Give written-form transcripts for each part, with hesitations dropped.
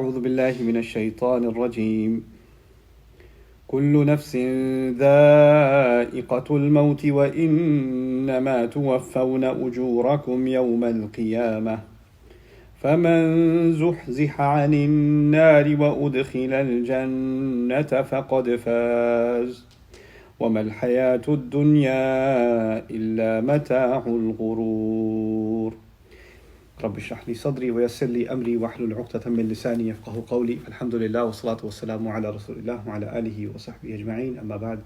أعوذ بالله من الشيطان الرجيم كل نفس ذائقة الموت وإنما توفون أجوركم يوم القيامة فمن زحزح عن النار وأدخل الجنة فقد فاز وما الحياة الدنيا إلا متاع الغرور رب اشرح لي صدري ويسر لي أمري واحلل عقدة من لساني يفقه قولي الحمد لله والصلاة والسلام على رسول الله وعلى آله وصحبه أجمعين أما بعد.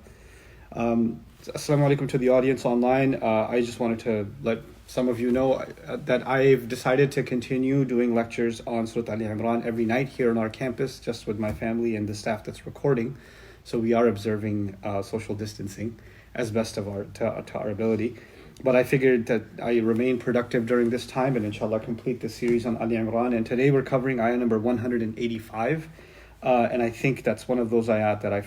Assalamu alaikum to the audience online. I just wanted to let some of you know that I've decided to continue doing lectures on Surah Ali Imran every night here on our campus, just with my family and the staff that's recording. So we are observing social distancing as best of to our ability. But I figured that I remain productive during this time and inshallah complete the series on Ali Imran. And today we're covering ayah number 185. And I think that's one of those ayat that I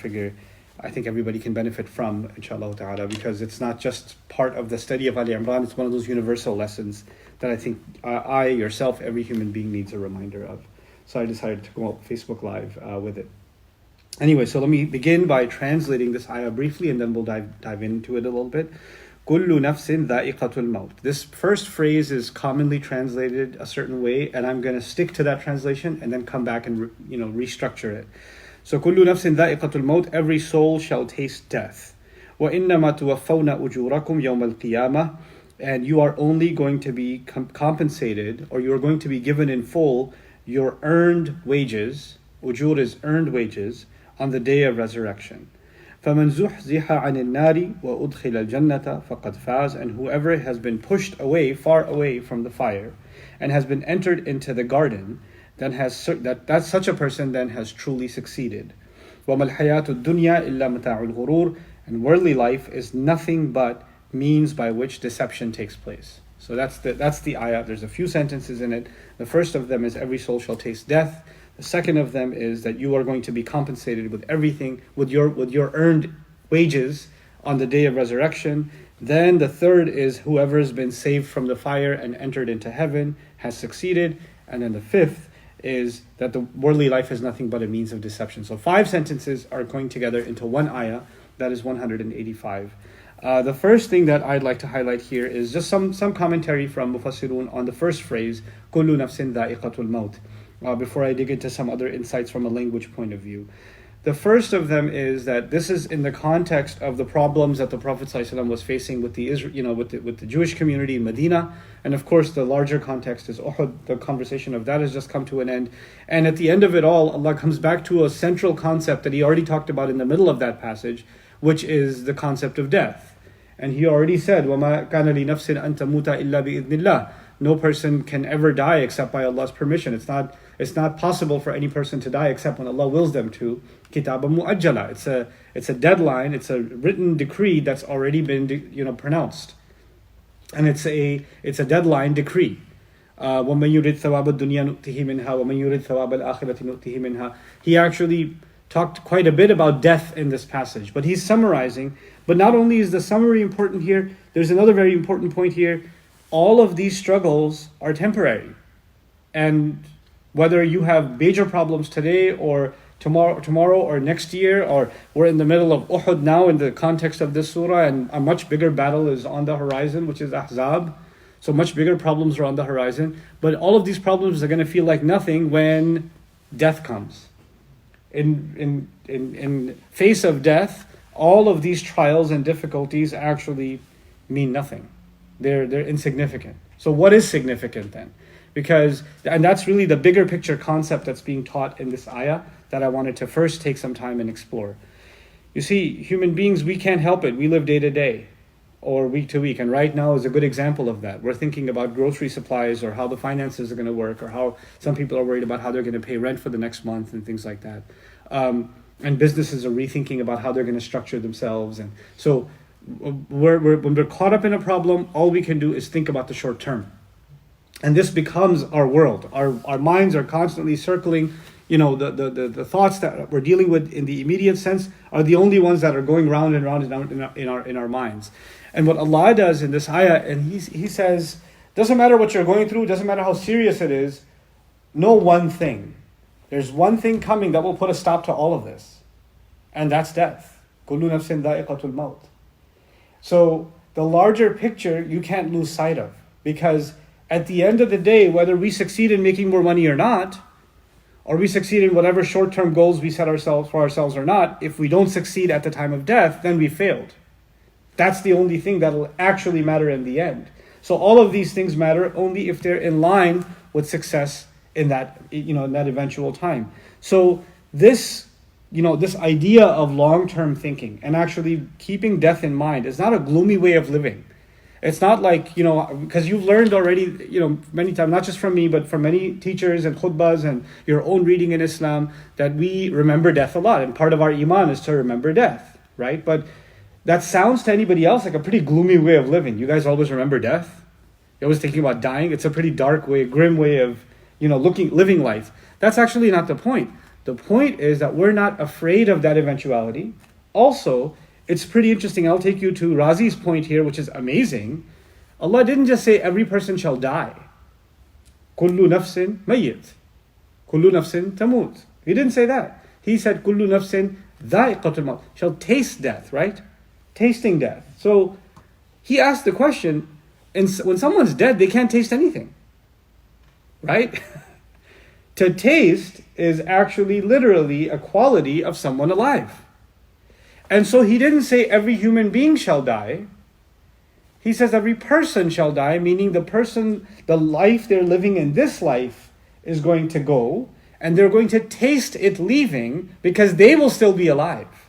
think everybody can benefit from, inshallah ta'ala, because it's not just part of the study of Ali Imran, it's one of those universal lessons that I think I, yourself, every human being needs a reminder of. So I decided to go out Facebook Live with it. Anyway, so let me begin by translating this ayah briefly and then we'll dive into it a little bit. كُلُّ نَفْسٍ ذَائِقَةُ الْمَوْتِ. This first phrase is commonly translated a certain way, and I'm going to stick to that translation and then come back and restructure it. So كُلُّ نَفْسٍ ذَائِقَةُ الْمَوْتِ, every soul shall taste death. وَإِنَّمَا تُوَفَّوْنَ أُجُورَكُمْ يَوْمَ الْقِيَامَةِ, and you are only going to be compensated, or you are going to be given in full your earned wages. Ujur is earned wages on the day of resurrection. فَمَنْ زُحْزِحَ عَنِ النَّارِ وَأُدْخِلَ الْجَنَّةَ فَقَدْ فَازَ, and whoever has been pushed away, far away from the fire, and has been entered into the garden, then that such a person then has truly succeeded. وَمَا الْحَيَاةُ الدُّنْيَا إِلَّا مَتَاعُ الْغُرُورِ, and worldly life is nothing but means by which deception takes place. So that's the ayah. There's a few sentences in it. The first of them is every soul shall taste death. The second of them is that you are going to be compensated with everything, with your earned wages on the day of resurrection. Then the third is whoever has been saved from the fire and entered into heaven has succeeded. And then the fifth is that the worldly life is nothing but a means of deception. So 5 sentences are going together into one ayah, that is 185. The first thing that I'd like to highlight here is just some commentary from Mufassirun on the first phrase, كُلُّ نَفْسٍ ذَائِقَةُ الْمَوْتِ. Before I dig into some other insights from a language point of view. The first of them is that this is in the context of the problems that the Prophet ﷺ was facing with the Jewish community in Medina, and of course the larger context is Uhud. The conversation of that has just come to an end, and at the end of it all, Allah comes back to a central concept that He already talked about in the middle of that passage, which is the concept of death. And He already said, وَمَا كَانَ لِنَفْسٍ أَن تَمُوتَ إِلَّا بِإِذْنِ اللَّهِ. No person can ever die except by Allah's permission. It's not possible for any person to die except when Allah wills them to. Kitaba mu'ajjala. It's a deadline. It's a written decree that's already been pronounced, and it's a deadline decree. وَمَن يُرِدْ ثَوَابَ الدُّنْيَا نُؤْتِهِ مِنْهَا وَمَن يُرِدْ ثَوَابَ الْآخِرَةِ نُؤْتِهِ مِنْهَا. He actually talked quite a bit about death in this passage, but he's summarizing. But not only is the summary important here, there's another very important point here. All of these struggles are temporary, and whether you have major problems today or tomorrow or next year, or we're in the middle of Uhud now in the context of this surah, and a much bigger battle is on the horizon, which is Ahzab. So much bigger problems are on the horizon, but all of these problems are going to feel like nothing when death comes. In face of death, all of these trials and difficulties actually mean nothing. They're insignificant. So what is significant then? And that's really the bigger picture concept that's being taught in this ayah that I wanted to first take some time and explore. You see, human beings, we can't help it. We live day to day or week to week. And right now is a good example of that. We're thinking about grocery supplies or how the finances are going to work, or how some people are worried about how they're going to pay rent for the next month and things like that. And businesses are rethinking about how they're going to structure themselves. And so when we're caught up in a problem, all we can do is think about the short term. And this becomes our world. Our minds are constantly circling. The thoughts that we're dealing with in the immediate sense are the only ones that are going round and round in our minds. And what Allah does in this ayah, and He says, doesn't matter what you're going through, doesn't matter how serious it is, know one thing. There's one thing coming that will put a stop to all of this, and that's death. كُلُّ نَفْسٍ ذَائِقَةُ الْمَوْتِ. So the larger picture you can't lose sight of, because at the end of the day, whether we succeed in making more money or not, or we succeed in whatever short-term goals we set for ourselves or not, if we don't succeed at the time of death, then we failed. That's the only thing that will actually matter in the end. So all of these things matter only if they're in line with success in that, in that eventual time. So this idea of long-term thinking and actually keeping death in mind is not a gloomy way of living. It's not like, because you've learned already, many times, not just from me, but from many teachers and khutbahs and your own reading in Islam, that we remember death a lot. And part of our iman is to remember death, right? But that sounds to anybody else like a pretty gloomy way of living. You guys always remember death? You're always thinking about dying? It's a pretty dark way, grim way of, living life. That's actually not the point. The point is that we're not afraid of that eventuality. Also, it's pretty interesting. I'll take you to Razi's point here, which is amazing. Allah didn't just say every person shall die. Kullu nafsin mayyit. Kullu nafsin tamut. He didn't say that. He said kullu nafsin dha'iqatul maut. Shall taste death, right? Tasting death. So he asked the question, and when someone's dead, they can't taste anything. Right? To taste is actually literally a quality of someone alive. And so he didn't say every human being shall die. He says every person shall die, meaning the life they're living in this life is going to go, and they're going to taste it leaving because they will still be alive.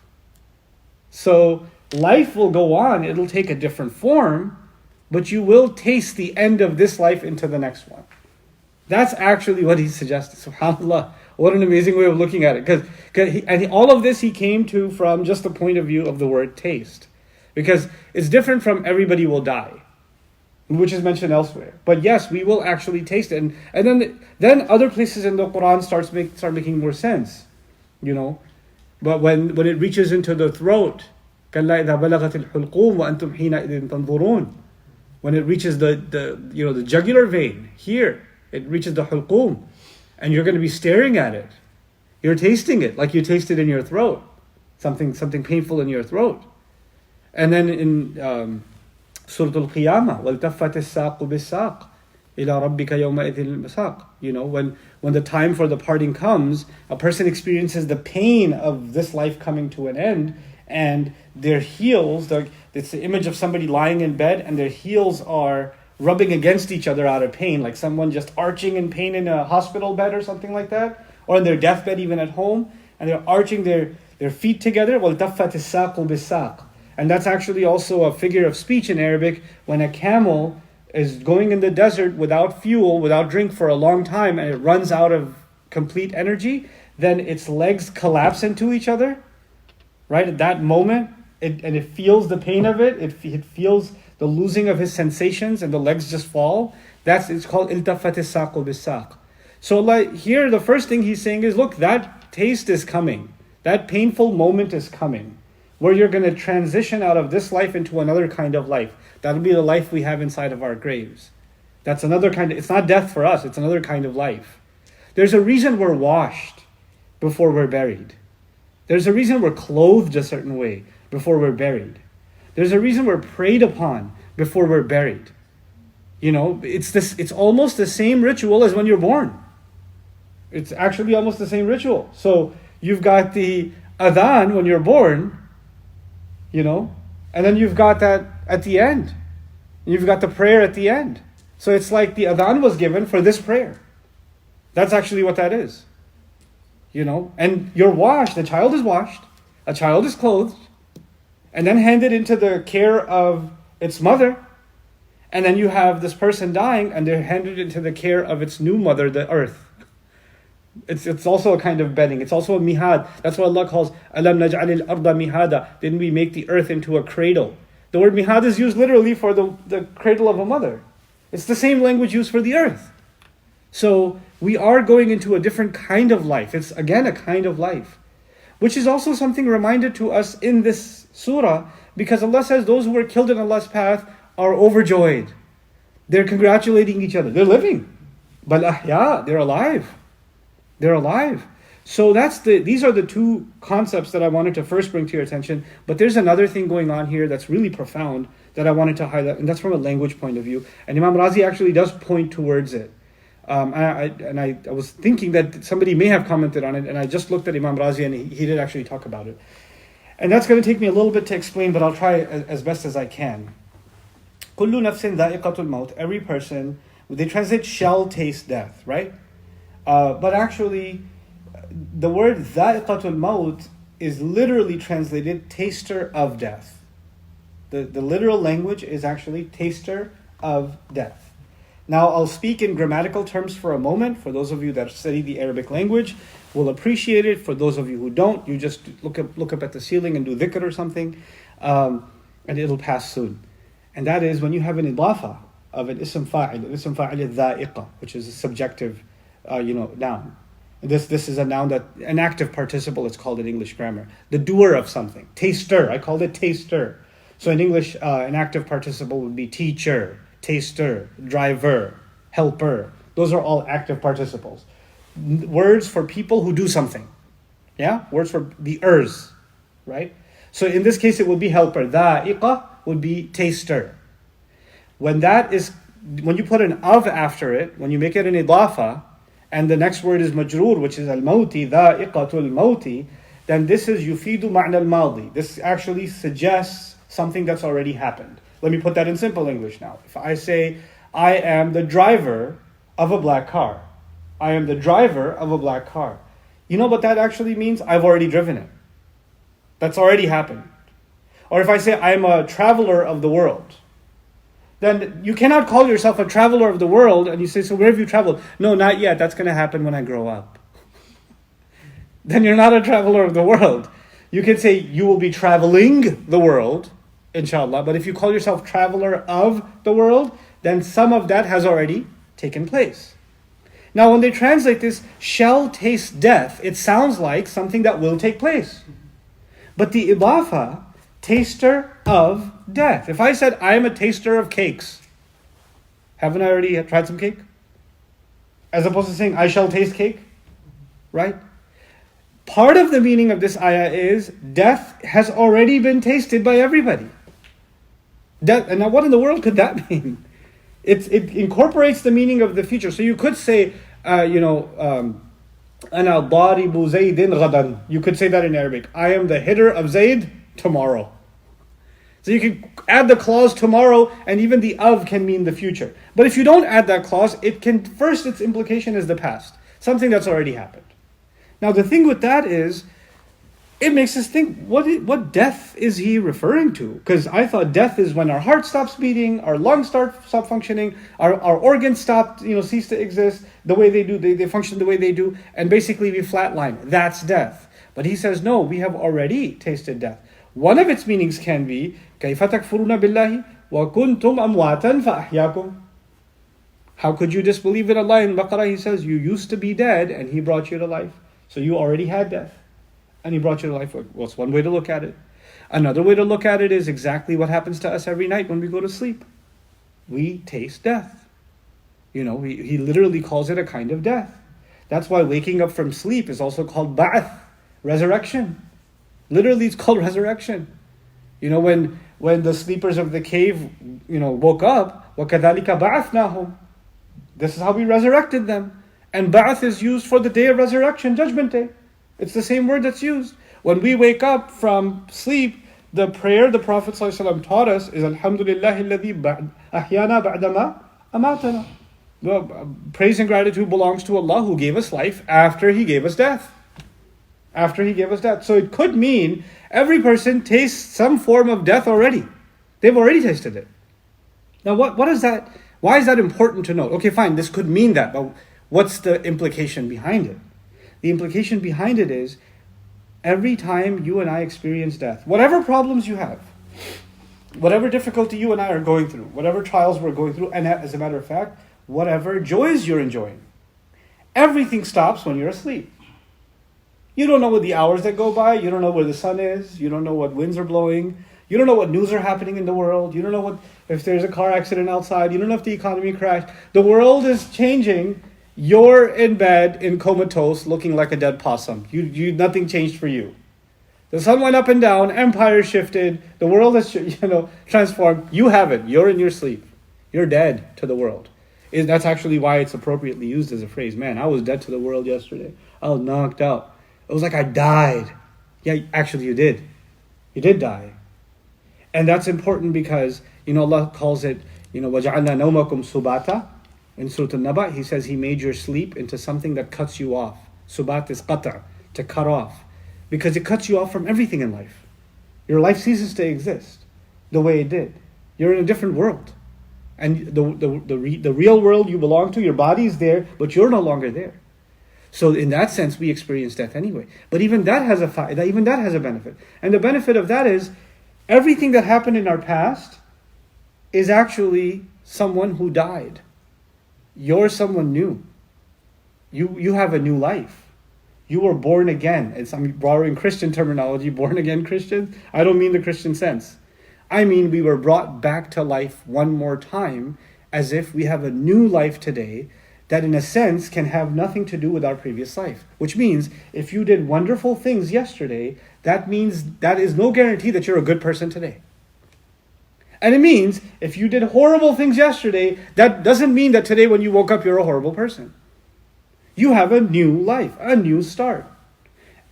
So life will go on, it'll take a different form, but you will taste the end of this life into the next one. That's actually what he suggested. SubhanAllah. What an amazing way of looking at it. All of this he came to from just the point of view of the word taste. Because it's different from everybody will die, which is mentioned elsewhere. But yes, we will actually taste it. And then other places in the Quran start making more sense. But when it reaches into the throat, كَلَّا إِذَا بَلَغَتِ الْحُلْقُومُ وَأَنْتُمْ حِينَئِذٍ تَنْظُرُونَ. When it reaches the jugular vein, here, it reaches the hulqum. And you're going to be staring at it. You're tasting it like you taste it in your throat. Something painful in your throat. And then in Surah Al-Qiyamah, وَالْتَفَّتِ السَّاقُ بِالسَّاقِ إِلَىٰ رَبِّكَ يَوْمَئِذٍ الْمَسَاقِ. When the time for the parting comes, a person experiences the pain of this life coming to an end, and their heels, it's the image of somebody lying in bed, and their heels are rubbing against each other out of pain, like someone just arching in pain in a hospital bed or something like that, or in their deathbed even at home, and they're arching their feet together. وَالْتَفَّتِ السَّاقُ بِالسَّاقِ. And that's actually also a figure of speech in Arabic. When a camel is going in the desert without fuel, without drink for a long time, and it runs out of complete energy, then its legs collapse into each other, right? At that moment, it feels the pain of it, it feels the losing of his sensations, and the legs just fall. It's called iltafat as-saqu bis-saq. So here, the first thing he's saying is, look, that taste is coming. That painful moment is coming, where you're going to transition out of this life into another kind of life. That'll be the life we have inside of our graves. That's another kind of, it's not death for us, it's another kind of life. There's a reason we're washed before we're buried. There's a reason we're clothed a certain way before we're buried. There's a reason we're prayed upon before we're buried. It's almost the same ritual as when you're born. It's actually almost the same ritual. So you've got the adhan when you're born, and then you've got that at the end. And you've got the prayer at the end. So it's like the adhan was given for this prayer. That's actually what that is. And you're washed, the child is washed, a child is clothed, and then handed into the care of its mother. And then you have this person dying, and they're handed into the care of its new mother, the earth. It's also a kind of bedding. It's also a mihad. That's what Allah calls Alam naj'alil arda mihada. Didn't we make the earth into a cradle? The word mihad is used literally for the cradle of a mother. It's the same language used for the earth. So we are going into a different kind of life. It's again a kind of life, which is also something reminded to us in this surah, because Allah says those who were killed in Allah's path are overjoyed. They're congratulating each other. They're living. Bal ahya, they're alive. They're alive. So these are the two concepts that I wanted to first bring to your attention. But there's another thing going on here that's really profound that I wanted to highlight, and that's from a language point of view. And Imam Razi actually does point towards it. I was thinking that somebody may have commented on it, and I just looked at Imam Razi, and he did actually talk about it. And that's going to take me a little bit to explain, but I'll try as best as I can. كُلُّ نَفْسٍ ذَائِقَةُ الْمَوْتِ. Every person, they translate shall taste death, right? But actually, the word ذَائِقَةُ الْمَوْتِ is literally translated taster of death. The literal language is actually taster of death. Now, I'll speak in grammatical terms for a moment. For those of you that study the Arabic language, will appreciate it. For those of you who don't, you just look up at the ceiling and do dhikr or something, and it'll pass soon. And that is when you have an idafa of an ism fa'il. An ism fa'il is dha'iqa, which is a subjective, noun. This is a noun an active participle, it's called in English grammar. The doer of something. Taster, I called it taster. So in English, an active participle would be teacher, taster, driver, helper. Those are all active participles. Words for people who do something. Yeah? Words for the ers, right? So in this case, it would be helper. Dha'iqa would be taster. When you put an of after it, when you make it an idafa, and the next word is majroor, which is al-mawti, dha'iqatul mawti, then this is yufidu ma'na al-madi. This actually suggests something that's already happened. Let me put that in simple English now. If I say, I am the driver of a black car. I am the driver of a black car. You know what that actually means? I've already driven it. That's already happened. Or if I say, I am a traveler of the world, then you cannot call yourself a traveler of the world and you say, so where have you traveled? No, not yet. That's going to happen when I grow up. Then you're not a traveler of the world. You can say you will be traveling the world, inshallah. But if you call yourself traveler of the world, then some of that has already taken place. Now, when they translate this, shall taste death, it sounds like something that will take place. But the idafa, taster of death. If I said, I am a taster of cakes, haven't I already tried some cake? As opposed to saying, I shall taste cake, right? Part of the meaning of this ayah is, death has already been tasted by everybody. Death, and now what in the world could that mean? It incorporates the meaning of the future. So you could say, أَنَا ضَارِبُ زَيْدٍ غَدًا. You could say that in Arabic. I am the hitter of Zayd tomorrow. So you can add the clause tomorrow, and even the of can mean the future. But if you don't add that clause, its implication is the past. Something that's already happened. Now the thing with that is, it makes us think, what death is he referring to? Because I thought death is when our heart stops beating, our lungs stop functioning, our organs cease to exist the way they do, they function the way they do, and basically we flatline. That's death. But he says, no, we have already tasted death. One of its meanings can be, كَيْفَ تَكْفُرُونَ بِاللَّهِ وَكُنْتُمْ أَمْوَاتًا فَأَحْيَاكُمْ. How could you disbelieve in Allah? In Baqarah he says, you used to be dead and he brought you to life. So you already had death. And he brought you to life. Well, it's one way to look at it. Another way to look at it is exactly what happens to us every night when we go to sleep. We taste death. He literally calls it a kind of death. That's why waking up from sleep is also called ba'ath, resurrection. Literally it's called resurrection. When the sleepers of the cave, woke up, وَكَذَلِكَ بَعَثْنَاهُمْ. This is how we resurrected them. And ba'ath is used for the day of resurrection, judgment day. It's the same word that's used. When we wake up from sleep, the prayer the Prophet ﷺ taught us is Alhamdulillahi alladhi ahyana ba'dama amatana. Praise and gratitude belongs to Allah who gave us life after He gave us death. After He gave us death. So it could mean every person tastes some form of death already. They've already tasted it. Now what is that? Why is that important to know? Okay, fine, this could mean that, but what's the implication behind it? The implication behind it is, every time you and I experience death, whatever problems you have, whatever difficulty you and I are going through, whatever trials we're going through, and as a matter of fact, whatever joys you're enjoying, everything stops when you're asleep. You don't know what the hours that go by, you don't know where the sun is, you don't know what winds are blowing, you don't know what news are happening in the world, you don't know if there's a car accident outside, you don't know if the economy crashed. The world is changing You're in bed in comatose looking like a dead possum. Nothing changed for you. The sun went up and down, empire shifted, the world has transformed. You haven't. You're in your sleep. You're dead to the world. That's actually why it's appropriately used as a phrase. Man, I was dead to the world yesterday. I was knocked out. It was like I died. Yeah, actually you did. You did die. And that's important because, Allah calls it, وَجَعَلْنَا نَوْمَكُمْ سُبَاتًا. In Surah An-Naba, He says He made your sleep into something that cuts you off. Subat is qata', to cut off. Because it cuts you off from everything in life. Your life ceases to exist the way it did. You're in a different world. And the real world you belong to, your body is there, but you're no longer there. So in that sense, we experience death anyway. But even that has a benefit. And the benefit of that is, everything that happened in our past is actually someone who died. You're someone new. You have a new life. You were born again. I'm borrowing Christian terminology, born again Christians. I don't mean the Christian sense. I mean we were brought back to life one more time, as if we have a new life today that in a sense can have nothing to do with our previous life. Which means if you did wonderful things yesterday, that means that is no guarantee that you're a good person today. And it means if you did horrible things yesterday, that doesn't mean that today when you woke up you're a horrible person. You have a new life, a new start.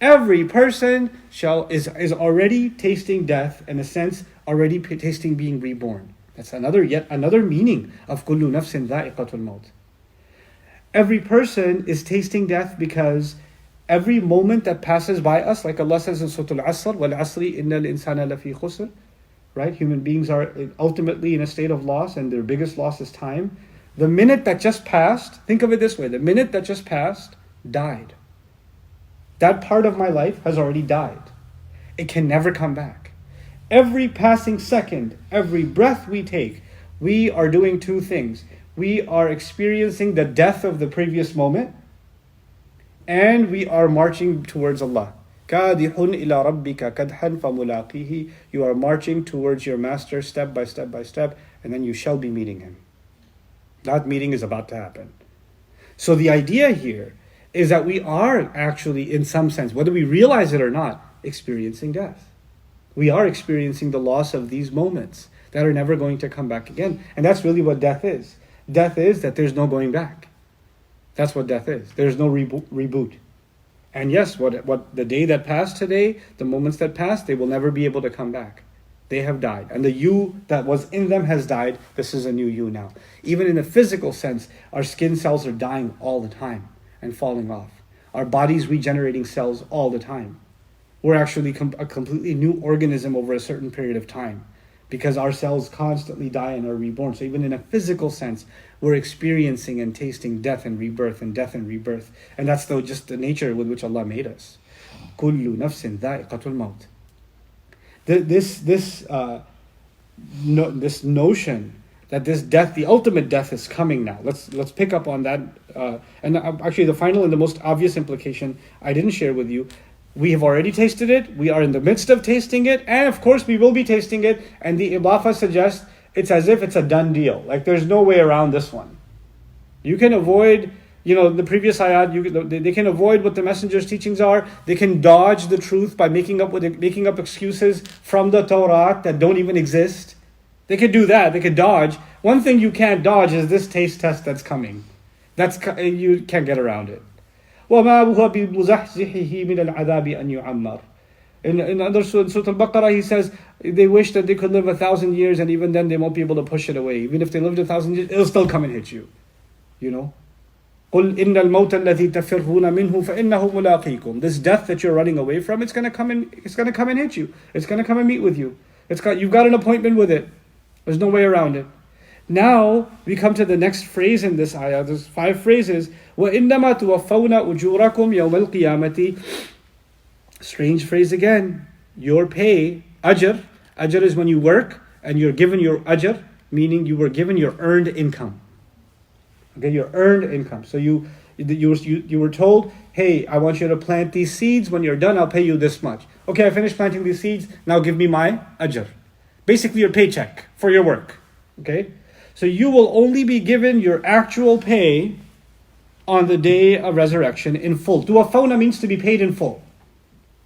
Every person is already tasting death, in a sense, already tasting being reborn. That's yet another meaning of kullu nafsin dha'iqatul maut. Every person is tasting death because every moment that passes by us, like Allah says in Surah Al-Asr, wal asri innal insana lafi khusr, right? Human beings are ultimately in a state of loss, and their biggest loss is time. The minute that just passed, think of it this way, the minute that just passed died. That part of my life has already died. It can never come back. Every passing second, every breath we take, we are doing two things. We are experiencing the death of the previous moment, and we are marching towards Allah. كَادِحٌ إِلَىٰ رَبِّكَ كَدْحًا فَمُلَاقِيهِ. You are marching towards your master step by step by step, and then you shall be meeting him. That meeting is about to happen. So the idea here is that we are actually, in some sense, whether we realize it or not, experiencing death. We are experiencing the loss of these moments that are never going to come back again. And that's really what death is. Death is that there's no going back. That's what death is. There's no reboot. And yes, what the day that passed today, the moments that passed, they will never be able to come back. They have died. And the you that was in them has died. This is a new you now. Even in a physical sense, our skin cells are dying all the time and falling off. Our body's regenerating cells all the time. We're actually a completely new organism over a certain period of time, because our cells constantly die and are reborn. So even in a physical sense, we're experiencing and tasting death and rebirth and death and rebirth. And that's just the nature with which Allah made us. كُلُّ نَفْسٍ ذَائِقَةُ الْمَوْتِ. This notion that this death, the ultimate death, is coming now. Let's pick up on that. And actually, the final and the most obvious implication I didn't share with you. We have already tasted it. We are in the midst of tasting it, and of course, we will be tasting it. And the Idafa suggests it's as if it's a done deal. Like there's no way around this one. You can avoid, the previous ayat. They can avoid what the messenger's teachings are. They can dodge the truth by making up excuses from the Torah that don't even exist. They could do that. They could dodge. One thing you can't dodge is this taste test that's coming. You can't get around it. وَمَا هُوَ بِمُزَحْزِحِهِ مِنَ الْعَذَابِ أَنْ يُعَمَّرْ. In other Surah Al-Baqarah, he says they wish that they could live 1,000 years, and even then they won't be able to push it away. Even if they lived 1,000 years, it'll still come and hit you. قُلْ إِنَّ الْمَوْتَ الَّذِي تَفِرُّونَ مِنْهُ فَإِنَّهُ مُلَاقِيكُم. This death that you're running away from, it's going to come and hit you. It's going to come and meet with you. You've got an appointment with it. There's no way around it. Now we come to the next phrase in this ayah. There's 5 phrases. وَإِنَّمَا تُوَفَّوْنَ أُجُورَكُمْ يَوْمَ الْقِيَامَةِ. Strange phrase again. Your pay, ajr. Ajr is when you work and you're given your ajr, meaning you were given your earned income. Okay, your earned income. So you were told, hey, I want you to plant these seeds. When you're done, I'll pay you this much. Okay, I finished planting these seeds. Now give me my ajr. Basically your paycheck for your work. Okay? So you will only be given your actual pay on the day of resurrection in full. Tuwaffawna means to be paid in full.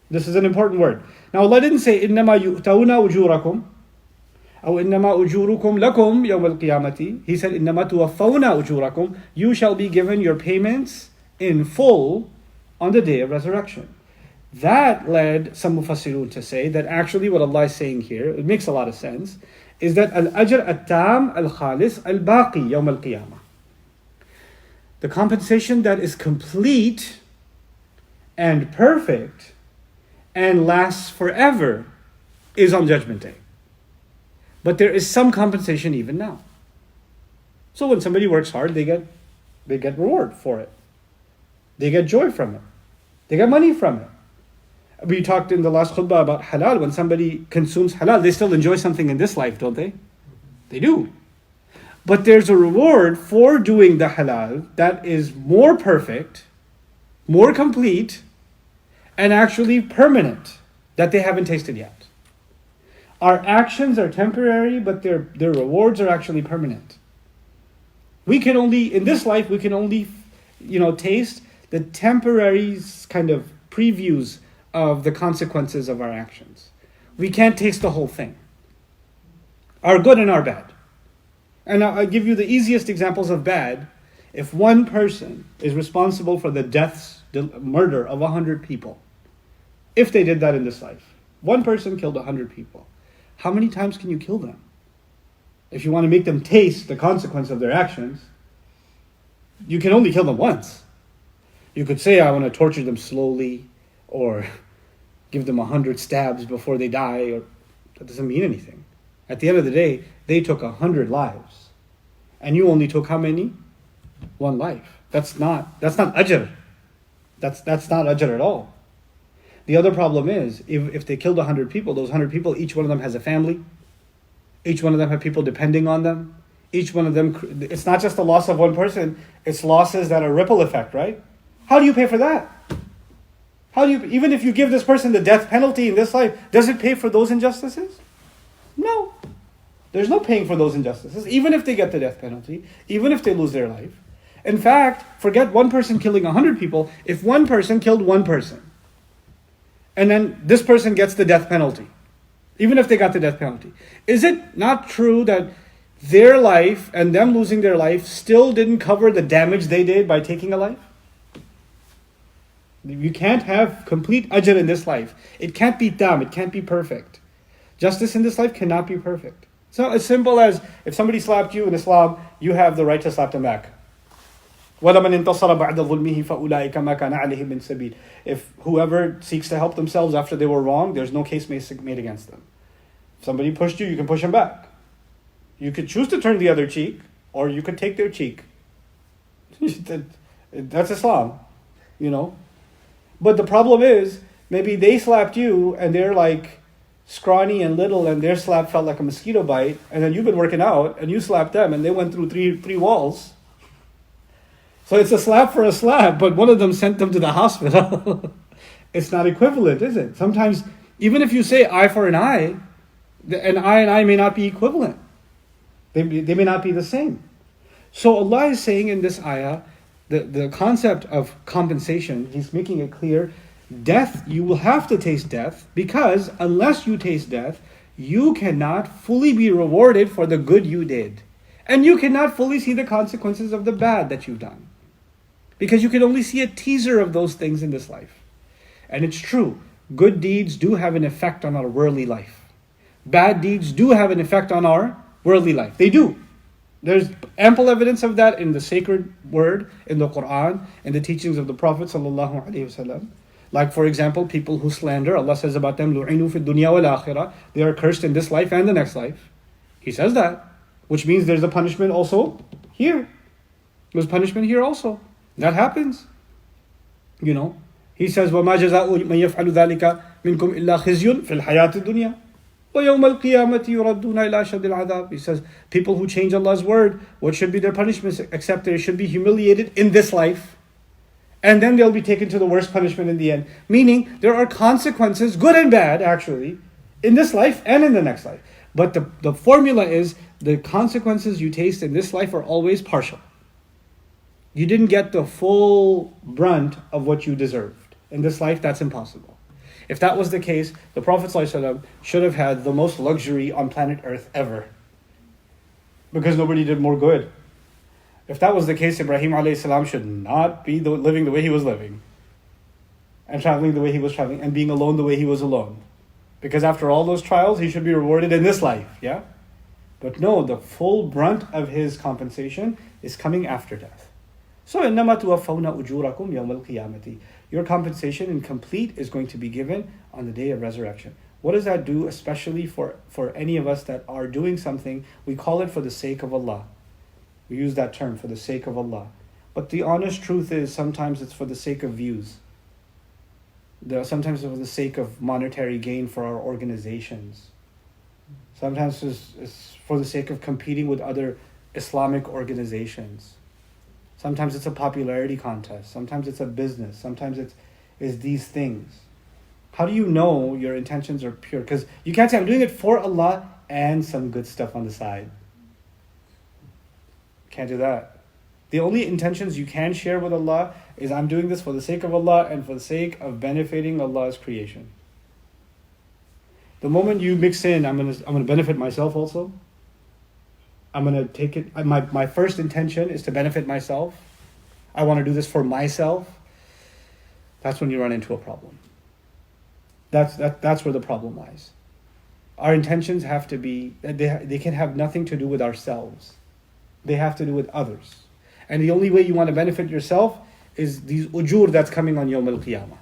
This is an important word. Now Allah didn't say إِنَّمَا يُؤْتَوْنَ أُجُورَكُمْ أو إِنَّمَا أُجُورُكُمْ لَكُمْ يَوْمَ الْقِيَامَةِ. He said إِنَّمَا تُوَفَّوْنَ أُجُورَكُمْ. You shall be given your payments in full on the day of resurrection. That led some mufassirun to say that actually what Allah is saying here, it makes a lot of sense, is that al-ajr at-tam al-khalis al-baqi yawm al-qiyamah. The compensation that is complete and perfect and lasts forever is on Judgment Day. But there is some compensation even now. So when somebody works hard, they get reward for it. They get joy from it. They get money from it. We talked in the last khutbah about halal. When somebody consumes halal, they still enjoy something in this life, don't they? They do. But there's a reward for doing the halal that is more perfect, more complete, and actually permanent, that they haven't tasted yet. Our actions are temporary, but their rewards are actually permanent. We can only, in this life, we can only, taste the temporary kind of previews of the consequences of our actions. We can't taste the whole thing. Our good and our bad. And I'll give you the easiest examples of bad. If one person is responsible for the murder of 100 people, if they did that in this life, one person killed 100 people, how many times can you kill them? If you want to make them taste the consequence of their actions, you can only kill them once. You could say, I want to torture them slowly, or give them 100 stabs before they die, or that doesn't mean anything. At the end of the day, they took 100 lives. And you only took how many? One life. That's not ajr. That's not ajr at all. The other problem is, if they killed 100 people, those 100 people, each one of them has a family. Each one of them have people depending on them. Each one of them, it's not just the loss of one person, it's losses that are ripple effect, right? How do you pay for that? Even if you give this person the death penalty in this life, does it pay for those injustices? No. There's no paying for those injustices, even if they get the death penalty, even if they lose their life. In fact, forget one person killing 100 people. If one person killed one person, and then this person gets the death penalty, even if they got the death penalty, is it not true that their life and them losing their life still didn't cover the damage they did by taking a life? You can't have complete ajr in this life. It can't be tam, it can't be perfect. Justice in this life cannot be perfect. It's not as simple as if somebody slapped you in Islam, you have the right to slap them back. وَلَمَنْ انْتَصَرَ بَعْدَ ظُلْمِهِ فَأُولَٰئِكَ مَا كَانَ عَلَيْهِمْ مِنْ سَبِيلٍ. If whoever seeks to help themselves after they were wrong, there's no case made against them. If somebody pushed you, you can push them back. You could choose to turn the other cheek, or you could take their cheek. That's Islam, But the problem is, maybe they slapped you and they're like scrawny and little and their slap felt like a mosquito bite, and then you've been working out and you slapped them and they went through three walls. So it's a slap for a slap, but one of them sent them to the hospital. It's not equivalent, is it? Sometimes, even if you say eye for an eye, an eye may not be equivalent. They may not be the same. So Allah is saying in this ayah, the concept of compensation, He's making it clear, death, you will have to taste death, because unless you taste death, you cannot fully be rewarded for the good you did. And you cannot fully see the consequences of the bad that you've done. Because you can only see a teaser of those things in this life. And it's true, good deeds do have an effect on our worldly life. Bad deeds do have an effect on our worldly life. They do. There's ample evidence of that in the sacred word, in the Quran, in the teachings of the Prophet ﷺ. Like, for example, people who slander, Allah says about them, لُعِنُوا فِي الدُّنْيَا وَالْآخِرَةِ. They are cursed in this life and the next life. He says that, which means there's a punishment also here. There's punishment here also. That happens. He says, وَمَا جَزَاءُ مَنْ يَفْعَلُ ذَلِكَ مِنْكُمْ إِلَّا خِزْيٌ فِي الْحَيَاةِ الدُّنْيَا وَيَوْمَ الْقِيَامَةِ يُرَدُّونَ إِلَىٰ أَشَدِّ الْعَذَابِ. He says, people who change Allah's word, what should be their punishments, except they should be humiliated in this life, and then they'll be taken to the worst punishment in the end. Meaning, there are consequences, good and bad actually, in this life and in the next life. But the formula is, the consequences you taste in this life are always partial. You didn't get the full brunt of what you deserved. In this life, that's impossible. If that was the case, the Prophet ﷺ should have had the most luxury on planet Earth ever. Because nobody did more good. If that was the case, Ibrahim a.s. should not be living the way he was living. And traveling the way he was traveling. And being alone the way he was alone. Because after all those trials, he should be rewarded in this life. Yeah? But no, the full brunt of his compensation is coming after death. So, إِنَّمَا تُوَفَّوْنَ أُجُورَكُمْ يَوْمَ الْقِيَامَةِ. Your compensation in complete is going to be given on the day of resurrection. What does that do, especially for any of us that are doing something? We call it for the sake of Allah. We use that term, for the sake of Allah. But the honest truth is, sometimes it's for the sake of views. Sometimes it's for the sake of monetary gain for our organizations. Sometimes it's for the sake of competing with other Islamic organizations. Sometimes it's a popularity contest. Sometimes it's a business. Sometimes it's these things. How do you know your intentions are pure? Because you can't say, I'm doing it for Allah and some good stuff on the side. Can't do that. The only intentions you can share with Allah is, I'm doing this for the sake of Allah and for the sake of benefiting Allah's creation. The moment you mix in, I'm gonna benefit myself also. I'm going to take it. My first intention is to benefit myself. I want to do this for myself. That's when you run into a problem. That's where the problem lies. Our intentions have to be, they can have nothing to do with ourselves. They have to do with others. And the only way you want to benefit yourself is these ujur that's coming on Yawm al-Qiyamah.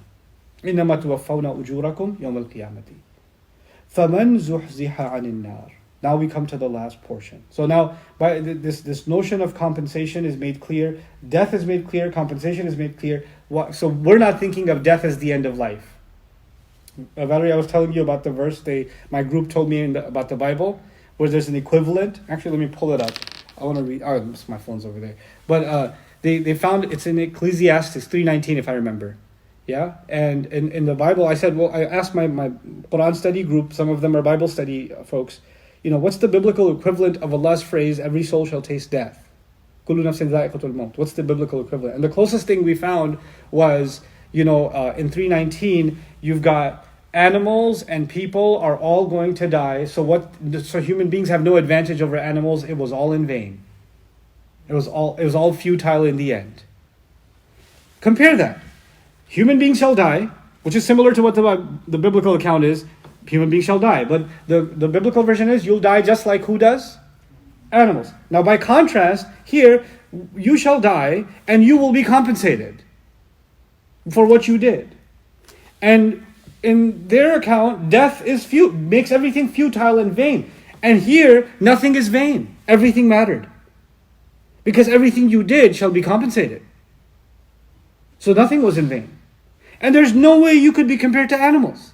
إِنَّمَا تُوَفَّوْنَ أُجُورَكُمْ يَوْمَ الْقِيَامَةِ فَمَنْ زُحْزِحَ عَنِ النَّارِ. Now we come to the last portion. So now, by this notion of compensation is made clear, death is made clear, compensation is made clear. So we're not thinking of death as the end of life. Valerie, I was telling you about the verse my group told me about the Bible, where there's an equivalent. Actually, let me pull it up. I want to read. Oh, my phone's over there. But they found it's in Ecclesiastes 3:19, if I remember. Yeah, and in the Bible, I said, I asked my Quran study group. Some of them are Bible study folks. What's the biblical equivalent of Allah's phrase, every soul shall taste death? كُلُّ نَفْسٍ ذَائِقَةُ الْمَوْتِ. What's the biblical equivalent? And the closest thing we found was, in 3:19, you've got animals and people are all going to die. So human beings have no advantage over animals. It was all in vain. It was all futile in the end. Compare that. Human beings shall die, which is similar to what the biblical account is. Human beings shall die. But the biblical version is, you'll die just like who does? Animals. Now by contrast, here, you shall die and you will be compensated for what you did. And in their account, death is makes everything futile and vain. And here, nothing is vain. Everything mattered. Because everything you did shall be compensated. So nothing was in vain. And there's no way you could be compared to animals.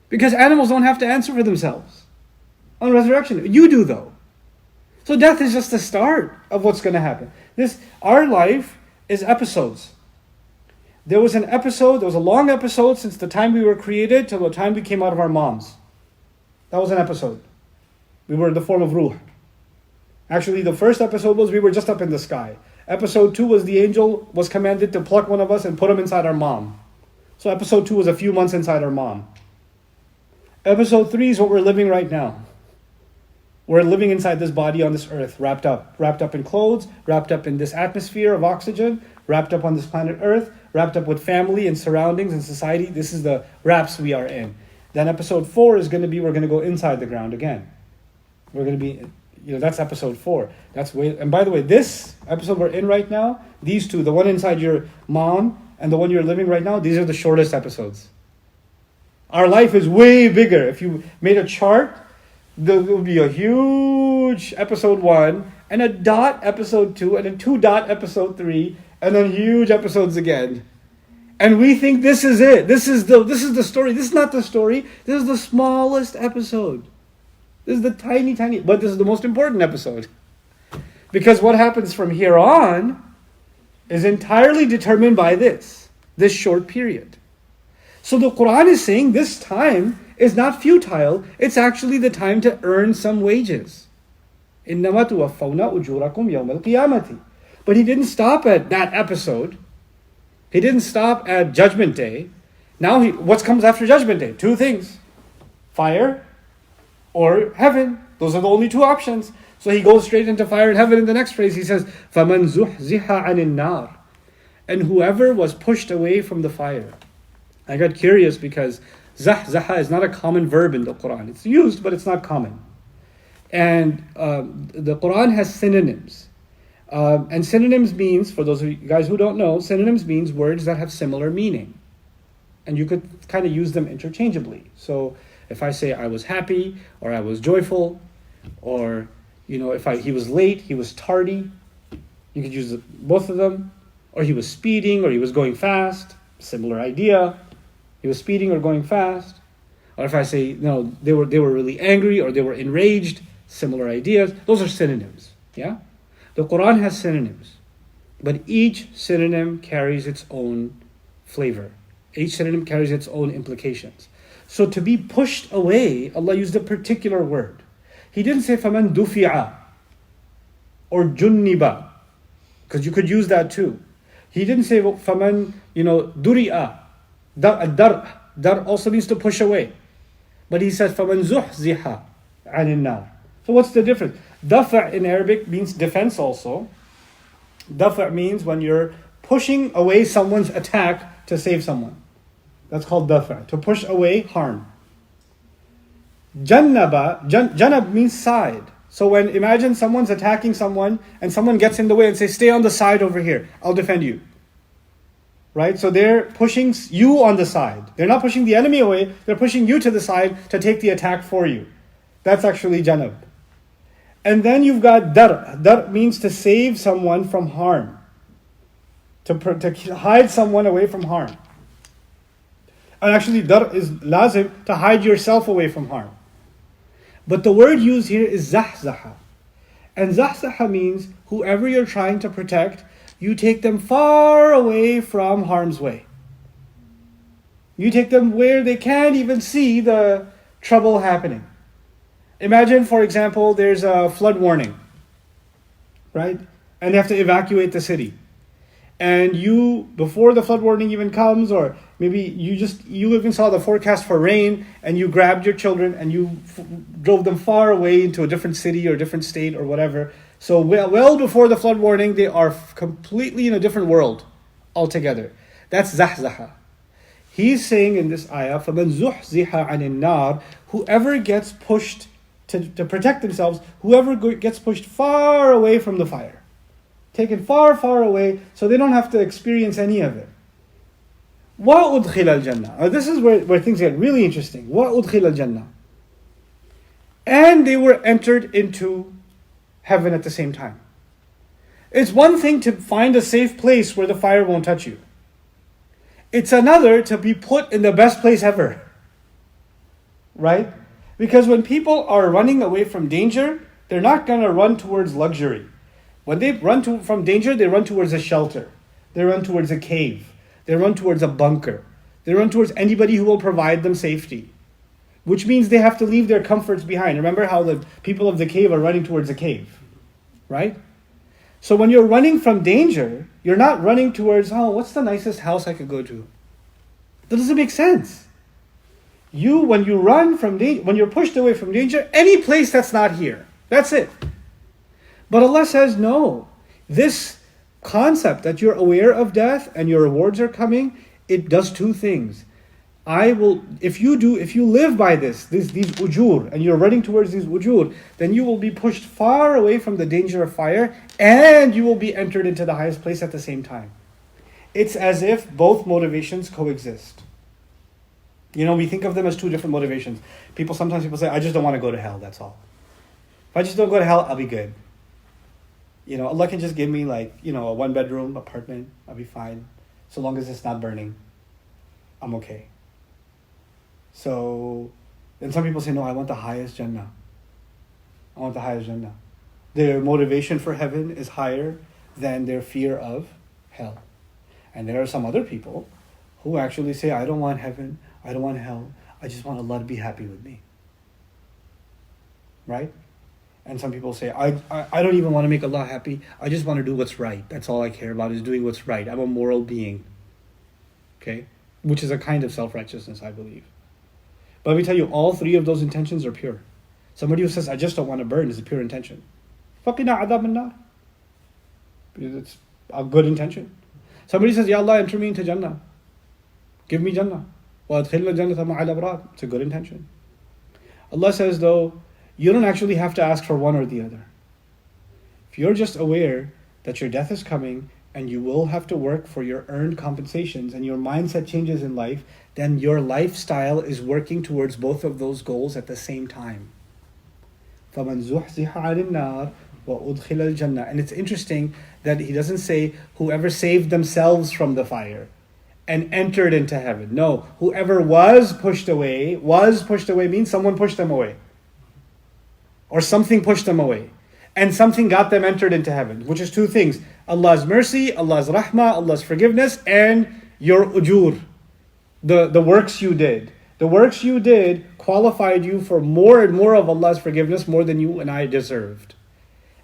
Because animals don't have to answer for themselves on resurrection. You do, though. So death is just the start of what's going to happen. Our life is episodes. There was a long episode since the time we were created till the time we came out of our moms. That was an episode. We were in the form of ruh. Actually, the first episode was we were just up in the sky. Episode 2 was the angel was commanded to pluck one of us and put him inside our mom. So episode 2 was a few months inside our mom. Episode 3 is what we're living right now. We're living inside this body on this earth, wrapped up in clothes, wrapped up in this atmosphere of oxygen, wrapped up on this planet Earth, wrapped up with family and surroundings and society. This is the wraps we are in. Then episode 4 is going to be, we're going to go inside the ground again. We're going to be, that's episode 4. And by the way, this episode we're in right now, these two, the one inside your mom and the one you're living right now, these are the shortest episodes. Our life is way bigger. If you made a chart, there will be a huge episode 1 and a dot episode 2 and a 2 dot episode 3 and then huge episodes again. And we think this is it. This is the story. This is not the story. This is the smallest episode. This is the tiny, but this is the most important episode. Because what happens from here on is entirely determined by this short period. So the Quran is saying this time is not futile. It's actually the time to earn some wages. إِنَّمَا تُوَفَّوْنَ أُجُورَكُمْ يَوْمَ الْقِيَامَةِ. But he didn't stop at that episode. He didn't stop at Judgment Day. Now what comes after Judgment Day? Two things. Fire or heaven. Those are the only two options. So he goes straight into fire and heaven in the next phrase. He says, فَمَنْ زُحْزِحَ عَنِ النَّارِ. And whoever was pushed away from the fire. I got curious because zahzaha is not a common verb in the Quran. It's used, but it's not common. And the Quran has synonyms. And synonyms means, for those of you guys who don't know, synonyms means words that have similar meaning. And you could kind of use them interchangeably. So if I say I was happy, or I was joyful, or if he was late, he was tardy, you could use both of them. Or he was speeding, or he was going fast, similar idea. He was speeding or going fast. Or if I say, no, they were really angry, or they were enraged, similar ideas. Those are synonyms, yeah? The Quran has synonyms, but each synonym carries its own flavor. Each synonym carries its own implications. So to be pushed away, Allah used a particular word. He didn't say فَمَنْ دُفِعَ or جُنِّبَ, because you could use that too. He didn't say فَمَنْ دُرِئَ. Dar also means to push away. But he says فَمَنْ زُحْزِحَ عَنِ النَّارِ. So what's the difference? Dafa' in Arabic means defense also. Dafa' means when you're pushing away someone's attack to save someone. That's called dafa', to push away harm. Janab means side. So imagine someone's attacking someone and someone gets in the way and says, stay on the side over here, I'll defend you. Right? So they're pushing you on the side. They're not pushing the enemy away, they're pushing you to the side to take the attack for you. That's actually janab. And then you've got dar. Dar means to save someone from harm. To hide someone away from harm. And actually dar is lazim, to hide yourself away from harm. But the word used here is zahzaha. And zahzaha means whoever you're trying to protect, you take them far away from harm's way. You take them where they can't even see the trouble happening. Imagine, for example, there's a flood warning, right? And they have to evacuate the city. And you, before the flood warning even comes, or maybe you even saw the forecast for rain, and you grabbed your children and you drove them far away into a different city or a different state or whatever. So well before the flood warning, they are completely in a different world altogether. That's zahzaha. He's saying in this ayah, فَمَنْ زُحْزِحَ عَنِ النَّارِ. Whoever gets pushed to protect themselves, whoever gets pushed far away from the fire. Taken far, far away, so they don't have to experience any of it. وَأُدْخِلَ الْجَنَّةِ. This is where things get really interesting. وَأُدْخِلَ الْجَنَّةِ. And they were entered into heaven at the same time. It's one thing to find a safe place where the fire won't touch you. It's another to be put in the best place ever. Right? Because when people are running away from danger, they're not going to run towards luxury. When they run from danger, they run towards a shelter. They run towards a cave. They run towards a bunker. They run towards anybody who will provide them safety. Which means they have to leave their comforts behind. Remember how the people of the cave are running towards a cave. Right? So when you're running from danger, you're not running towards, what's the nicest house I could go to? That doesn't make sense. When you run from danger, when you're pushed away from danger, any place that's not here. That's it. But Allah says, no. This concept that you're aware of death and your rewards are coming, it does two things. If you live by these ujur, and you're running towards these ujur, then you will be pushed far away from the danger of fire, and you will be entered into the highest place at the same time. It's as if both motivations coexist. We think of them as two different motivations. Sometimes people say, I just don't want to go to hell, that's all. If I just don't go to hell, I'll be good. Allah can just give me a 1-bedroom apartment, I'll be fine. So long as it's not burning, I'm okay. So, then some people say, no, I want the highest Jannah. I want the highest Jannah. Their motivation for heaven is higher than their fear of hell. And there are some other people who actually say, I don't want heaven, I don't want hell, I just want Allah to be happy with me. Right? And some people say, I don't even want to make Allah happy. I just want to do what's right. That's all I care about is doing what's right. I'm a moral being. Okay? Which is a kind of self-righteousness, I believe. But let me tell you, all three of those intentions are pure. Somebody who says, I just don't want to burn is a pure intention. فَقِنَا عَذَابَ النَّارِ. It's a good intention. Somebody says, Ya Allah, enter me into Jannah. Give me Jannah. وَأَدْخِلْنَا الْجَنَّةَ مَعَ الْأَبْرَارِ. It's a good intention. Allah says, though, you don't actually have to ask for one or the other. If you're just aware that your death is coming and you will have to work for your earned compensations and your mindset changes in life, then your lifestyle is working towards both of those goals at the same time. فَمَنْ زُحْزِحَ عَنِ النَّارِ وَأُدْخِلَ الْجَنَّةِ. And it's interesting that he doesn't say whoever saved themselves from the fire and entered into heaven. No, whoever was pushed away means someone pushed them away. Or something pushed them away. And something got them entered into heaven, which is two things. Allah's mercy, Allah's rahmah, Allah's forgiveness, and your ujur. The works you did. The works you did qualified you for more and more of Allah's forgiveness, more than you and I deserved.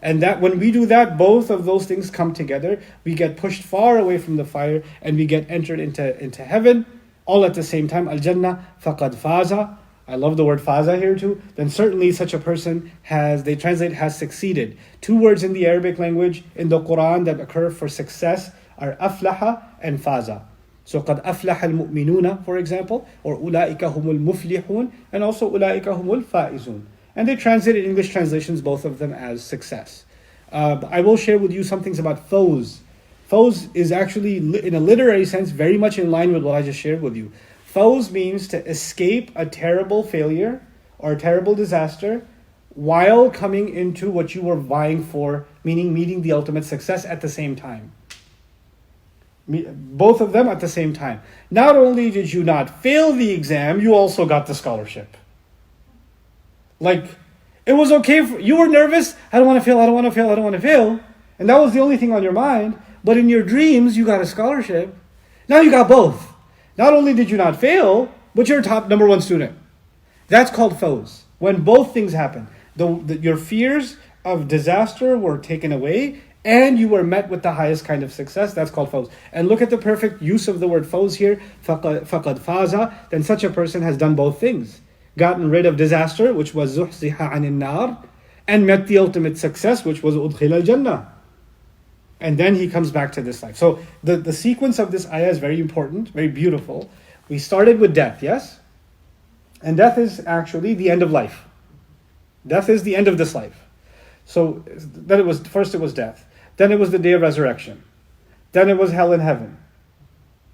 And that when we do that, both of those things come together. We get pushed far away from the fire and we get entered into heaven, all at the same time. Al-Jannah faqad faza. I love the word faza here too. Then certainly such a person they translate has succeeded. Two words in the Arabic language in the Quran that occur for success are aflaha and faza. So قَدْ أَفْلَحَ الْمُؤْمِنُونَ, for example, or أُولَٰئِكَ هُمُ الْمُفْلِحُونَ, and also أُولَٰئِكَ هُمُ الْفَائِزُونَ. And they translate in English translations, both of them, as success. But I will share with you some things about fawz. Fawz is actually, in a literary sense, very much in line with what I just shared with you. Fawz means to escape a terrible failure or a terrible disaster while coming into what you were vying for, meaning meeting the ultimate success at the same time. Both of them at the same time. Not only did you not fail the exam, you also got the scholarship. Like, it was okay, you were nervous, I don't want to fail, I don't want to fail, I don't want to fail. And that was the only thing on your mind. But in your dreams, you got a scholarship. Now you got both. Not only did you not fail, but you're a top number one student. That's called fawz. When both things happen. Your fears of disaster were taken away, and you were met with the highest kind of success. That's called fawz. And look at the perfect use of the word fawz here. فَقَدْ فَازَ. Then such a person has done both things. Gotten rid of disaster, which was زُحْزِحَ عَنِ النَّارِ, and met the ultimate success, which was أُدْخِلَ الْجَنَّةِ. And then he comes back to this life. So the sequence of this ayah is very important, very beautiful. We started with death, yes? And death is actually the end of life. Death is the end of this life. So then it was death. Then it was the day of resurrection. Then it was hell and heaven.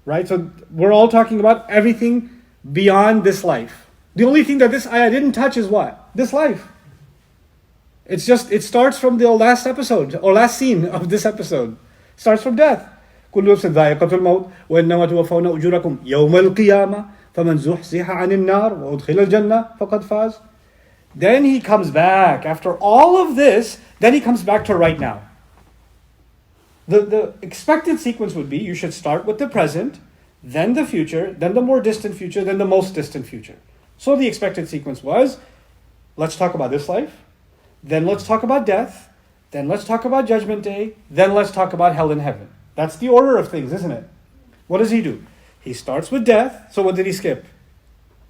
Right? So we're all talking about everything beyond this life. The only thing that this ayah didn't touch is what? This life. It starts from the last episode, or last scene of this episode. It starts from death. كل نفس ذائقة الموت وإنما توفون أجوركم يوم القيامة فمن زحزح عن النار وأدخل الجنة فقد فاز. Then he comes back. After all of this, then he comes back to right now. The expected sequence would be, you should start with the present, then the future, then the more distant future, then the most distant future. So the expected sequence was, let's talk about this life, then let's talk about death, then let's talk about Judgment Day, then let's talk about hell and heaven. That's the order of things, isn't it? What does he do? He starts with death. So what did he skip?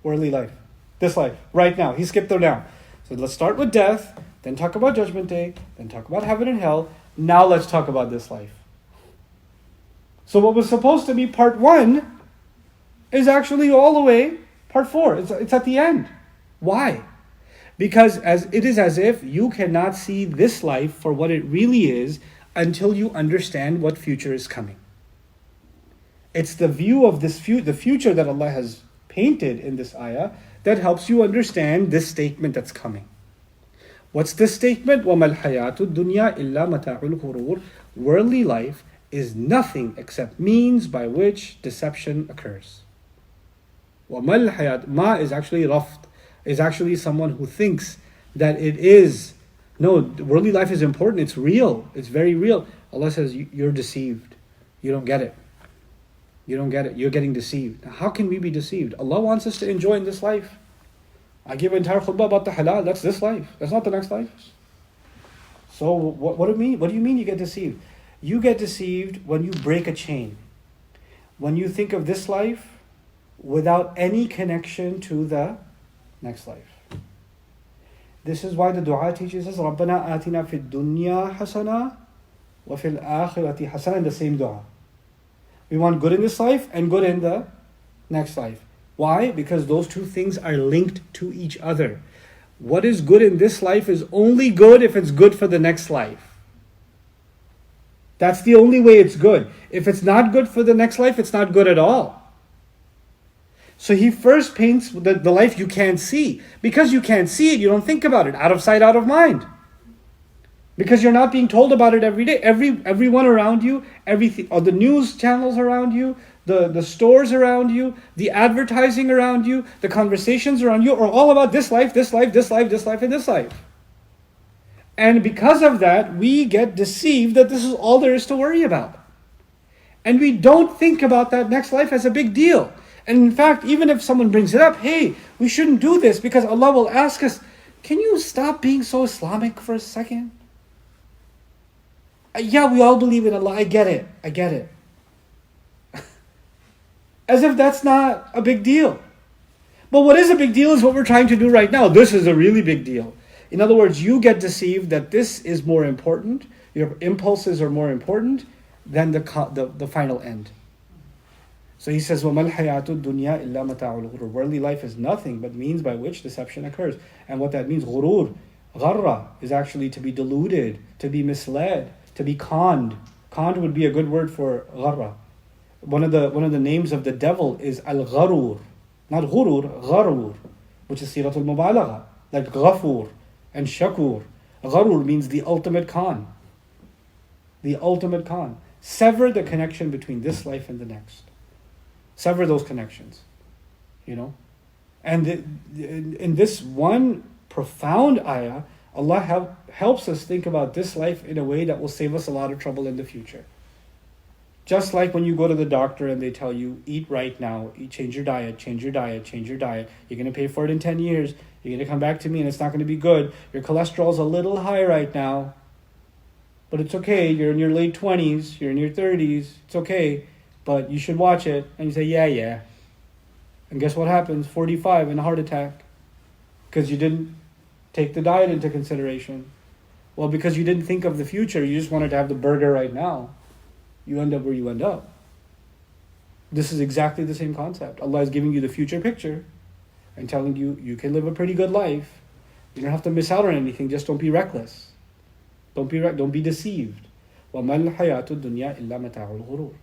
Worldly life. This life. Right now. He skipped them now. So let's start with death, then talk about Judgment Day, then talk about heaven and hell. Now let's talk about this life. So what was supposed to be part 1 is actually all the way part 4. It's at the end. Why? Because it is as if you cannot see this life for what it really is until you understand what future is coming. It's the view of the future that Allah has painted in this ayah that helps you understand this statement that's coming. What's this statement? وَمَا الْحَيَاةُ الدُّنْيَا إِلَّا مَتَاعُ الْغُرُورِ. Worldly life is nothing except means by which deception occurs. وَمَا الْحَيَاةُ. Ma is actually raft, is actually someone who thinks that it is. No, worldly life is important. It's real. It's very real. Allah says, you're deceived. You don't get it. You don't get it. You're getting deceived. Now, how can we be deceived? Allah wants us to enjoy in this life. I give an entire khutbah about the halal. That's this life. That's not the next life. So what do you mean? What do you mean you get deceived? You get deceived when you break a chain. When you think of this life without any connection to the next life. This is why the dua teaches us, رَبَّنَا آتِنَا فِي الدُّنْيَا حَسَنَةً وَفِي الْآخِرَةِ حَسَنَةً, in the same dua. We want good in this life and good in the next life. Why? Because those two things are linked to each other. What is good in this life is only good if it's good for the next life. That's the only way it's good. If it's not good for the next life, it's not good at all. So he first paints the life you can't see. Because you can't see it, you don't think about it. Out of sight, out of mind. Because you're not being told about it every day. Everyone around you, everything, or the news channels around you, the stores around you, the advertising around you, the conversations around you are all about this life, this life, this life, this life, and this life. And because of that, we get deceived that this is all there is to worry about. And we don't think about that next life as a big deal. And in fact, even if someone brings it up, hey, we shouldn't do this because Allah will ask us, can you stop being so Islamic for a second? Yeah, we all believe in Allah. I get it. As if that's not a big deal. But what is a big deal is what we're trying to do right now. This is a really big deal. In other words, you get deceived that this is more important, your impulses are more important than the final end. So he says, وَمَا الْحَيَاةُ الدُّنْيَا إِلَّا مَتَاعُ الْغُرُورِ. Worldly life is nothing but means by which deception occurs. And what that means, غُرُور, غَرَّ, is actually to be deluded, to be misled, to be conned. Conned would be a good word for غَرَّ. One of the names of the devil is al-gharur, not ghurur, gharur, which is siratul mubalagha, like ghafur and shakur. Gharur means the ultimate con. The ultimate con. Sever the connection between this life and the next. Sever those connections, And in this one profound ayah, Allah helps us think about this life in a way that will save us a lot of trouble in the future. Just like when you go to the doctor and they tell you, eat right now, change your diet. You're going to pay for it in 10 years. You're going to come back to me and it's not going to be good. Your cholesterol's a little high right now. But it's okay. You're in your late 20s. You're in your 30s. It's okay. But you should watch it. And you say, yeah. And guess what happens? 45 and a heart attack. Because you didn't take the diet into consideration. Well, because you didn't think of the future. You just wanted to have the burger right now. You end up where you end up. This is exactly the same concept. Allah is giving you the future picture and telling you, you can live a pretty good life. You don't have to miss out on anything. Just don't be reckless. Don't be deceived. وَمَا الْحَيَاةُ الدُّنْيَا إِلَّا مَتَاعُ الْغُرُورِ.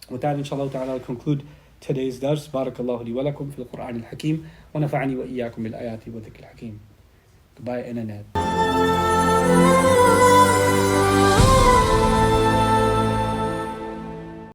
With that, inshallah ta'ala, I'll conclude today's dars. Barakallahu li wa lakum fil Qur'an al-Hakim wa nafa'ani wa iyyakum bil ayati wa dhikr al-Hakim. Goodbye, internet.